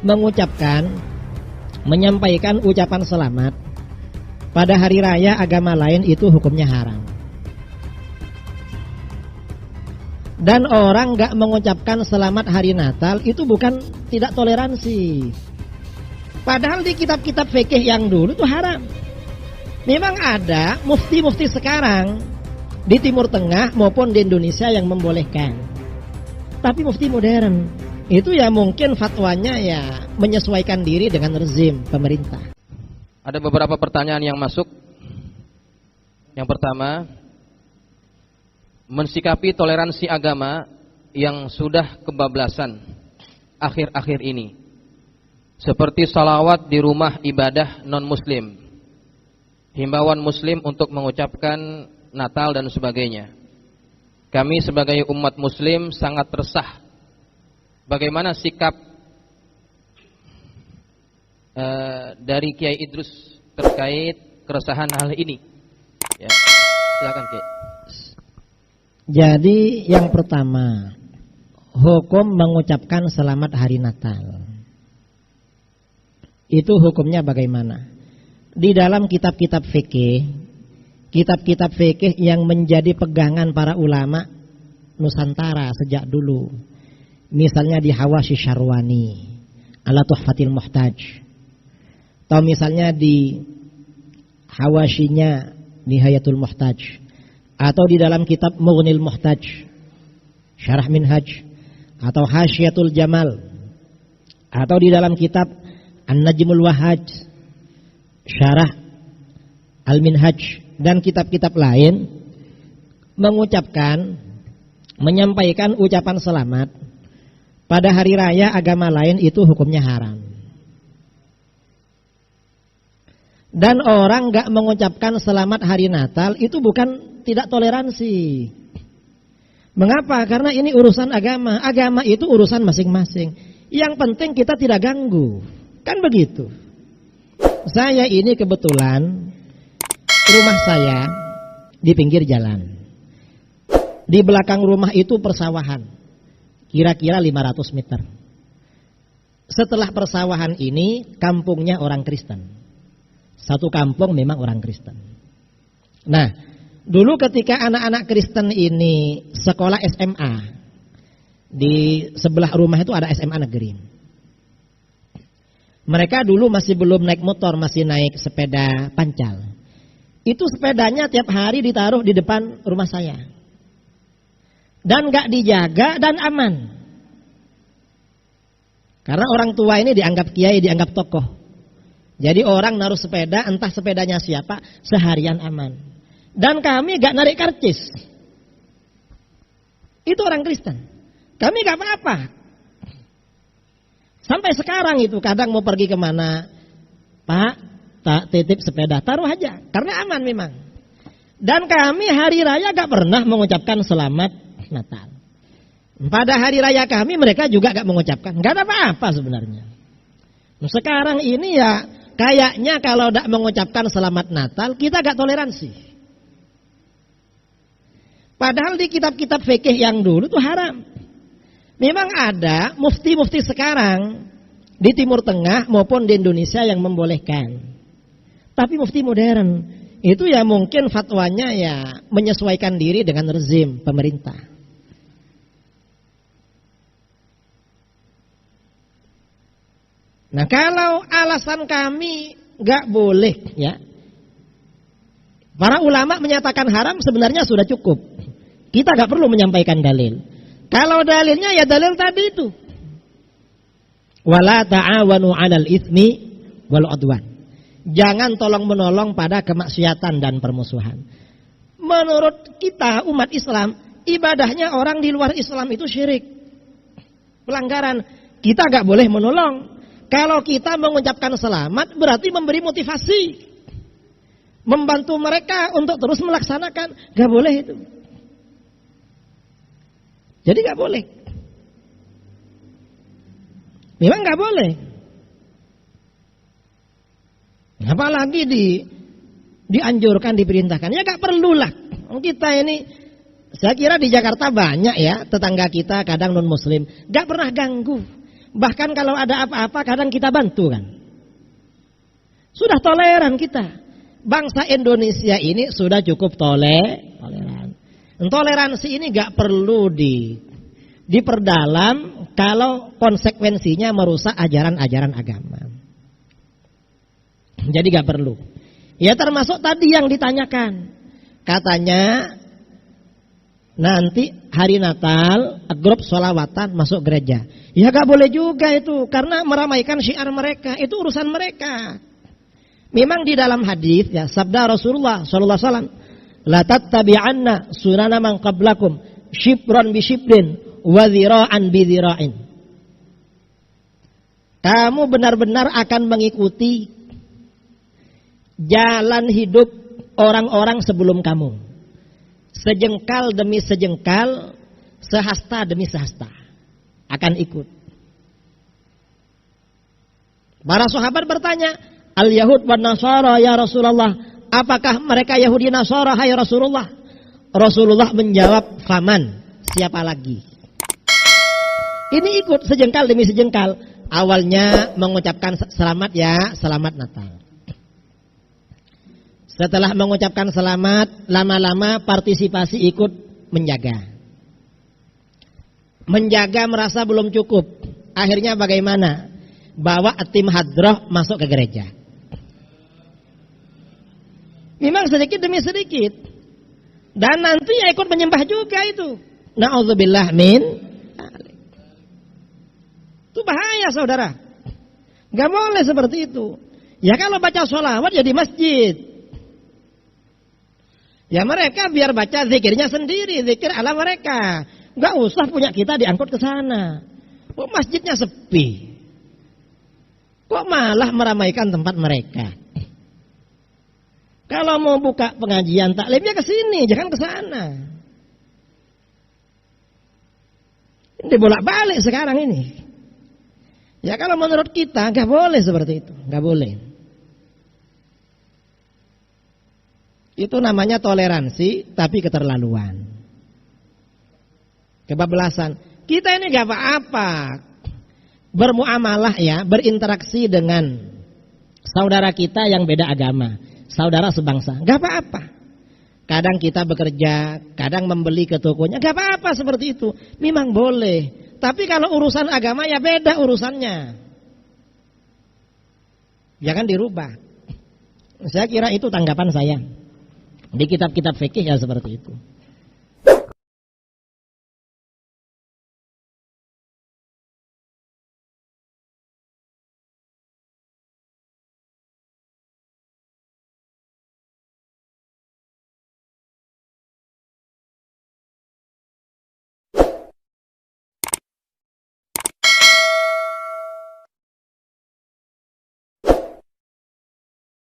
menyampaikan ucapan selamat pada hari raya agama lain itu hukumnya haram. Dan orang gak mengucapkan selamat hari Natal itu bukan tidak toleransi. Padahal di kitab-kitab fikih yang dulu itu haram. Memang ada mufti-mufti sekarang di Timur Tengah maupun di Indonesia yang membolehkan. Tapi mufti modern itu ya mungkin fatwanya ya menyesuaikan diri dengan rezim pemerintah. Ada beberapa pertanyaan yang masuk. Yang pertama, mensikapi toleransi agama yang sudah kebablasan akhir-akhir ini, seperti salawat di rumah ibadah non-muslim, himbauan muslim untuk mengucapkan Natal dan sebagainya. Kami sebagai umat muslim sangat resah. Bagaimana sikap dari Kiai Idrus terkait keresahan hal ini? Ya, silakan Kiai. Jadi yang pertama, hukum mengucapkan selamat hari Natal. Itu hukumnya bagaimana? Di dalam kitab-kitab fikih yang menjadi pegangan para ulama Nusantara sejak dulu. Misalnya di Hawasyi Syarwani, ala Tuhfatil Muhtaj. Atau misalnya di Hawasyinya Nihayatul Muhtaj. Atau di dalam kitab Mughnil Muhtaj, Syarah Minhaj, atau Hasyiatul Jamal, atau di dalam kitab An-Najmul Wahaj, Syarah Al-Minhaj, dan kitab-kitab lain menyampaikan ucapan selamat pada hari raya agama lain itu hukumnya haram. Dan orang gak mengucapkan selamat hari Natal itu bukan tidak toleransi. Mengapa? Karena ini urusan agama. Agama itu urusan masing-masing. Yang penting kita tidak ganggu. Kan begitu. Saya ini kebetulan rumah saya di pinggir jalan. Di belakang rumah itu persawahan. Kira-kira 500 meter. Setelah persawahan ini kampungnya orang Kristen. Satu kampung memang orang Kristen. Nah, dulu ketika anak-anak Kristen ini sekolah SMA, di sebelah rumah itu ada SMA negeri. Mereka dulu masih belum naik motor, masih naik sepeda pancal. Itu sepedanya tiap hari ditaruh di depan rumah saya. Dan gak dijaga dan aman. Karena orang tua ini dianggap kiai, dianggap tokoh. Jadi orang naruh sepeda, entah sepedanya siapa, seharian aman. Dan kami gak narik karcis. Itu orang Kristen. Kami gak apa-apa. Sampai sekarang itu kadang mau pergi kemana, Pak, tak titip sepeda, taruh aja. Karena aman memang. Dan kami hari raya gak pernah mengucapkan selamat Natal. Pada hari raya kami mereka juga gak mengucapkan. Gak ada apa-apa sebenarnya. Sekarang ini ya kayaknya kalau gak mengucapkan selamat Natal kita gak toleransi. Padahal di kitab-kitab fikih yang dulu itu haram. Memang ada mufti-mufti sekarang di Timur Tengah maupun di Indonesia yang membolehkan. Tapi mufti modern itu ya mungkin fatwanya ya menyesuaikan diri dengan rezim pemerintah. Nah, kalau alasan kami gak boleh ya, para ulama menyatakan haram sebenarnya sudah cukup. Kita gak perlu menyampaikan dalil. Kalau dalilnya ya dalil tadi itu. Wala ta'awanu 'alal itsmi wal 'udwan. Jangan tolong menolong pada kemaksiatan dan permusuhan. Menurut kita umat Islam, ibadahnya orang di luar Islam itu syirik. Pelanggaran. Kita gak boleh menolong. Kalau kita mengucapkan selamat berarti memberi motivasi. Membantu mereka untuk terus melaksanakan. Gak boleh itu. Jadi gak boleh. Memang gak boleh. Apalagi dianjurkan, diperintahkan. Ya gak perlulah. Kita ini, saya kira di Jakarta banyak ya tetangga kita kadang non muslim. Gak pernah ganggu. Bahkan kalau ada apa-apa kadang kita bantu kan. Sudah toleran kita. Bangsa Indonesia ini sudah cukup toleran. Toleransi ini gak perlu diperdalam kalau konsekuensinya merusak ajaran-ajaran agama. Jadi gak perlu. Ya termasuk tadi yang ditanyakan. Katanya nanti hari Natal grup sholawatan masuk gereja. Ya gak boleh juga itu. Karena meramaikan syiar mereka. Itu urusan mereka. Memang di dalam hadis ya sabda Rasulullah sallallahu alaihi wasallam, la tattabi'anna sunana man qablakum shibran bi shibrin wa dhira'an bi dhira'in. Kamu benar-benar akan mengikuti jalan hidup orang-orang sebelum kamu. Sejengkal demi sejengkal, sehasta demi sehasta akan ikut. Para sahabat bertanya, Al-Yahud wa Nasara ya Rasulullah, apakah mereka Yahudi Nasara hai Rasulullah? Rasulullah menjawab, faman, siapa lagi? Ini ikut sejengkal demi sejengkal. Awalnya mengucapkan selamat ya, selamat Natal. Setelah mengucapkan selamat, lama-lama partisipasi ikut menjaga. Menjaga merasa belum cukup. Akhirnya bagaimana? Bawa tim hadroh masuk ke gereja. Memang sedikit demi sedikit. Dan nanti ya ikut menyembah juga itu. Na'udzubillah min. Itu bahaya saudara. Gak boleh seperti itu. Ya kalau baca sholawat ya di masjid. Ya mereka biar baca zikirnya sendiri. Zikir ala mereka. Gak usah punya kita diangkut ke sana. Kok masjidnya sepi? Kok malah meramaikan tempat mereka? Kalau mau buka pengajian taklimnya ke sini, jangan ke sana. Ini bolak-balik sekarang ini. Ya kalau menurut kita nggak boleh seperti itu, nggak boleh. Itu namanya toleransi, tapi keterlaluan, kebablasan. Kita ini nggak apa-apa bermuamalah ya, berinteraksi dengan saudara kita yang beda agama. Saudara sebangsa, gak apa-apa. Kadang kita bekerja, kadang membeli ke tokonya, gak apa-apa seperti itu. Memang boleh. Tapi kalau urusan agama ya beda urusannya. Jangan dirubah. Saya kira itu tanggapan saya. Di kitab-kitab fikih ya seperti itu.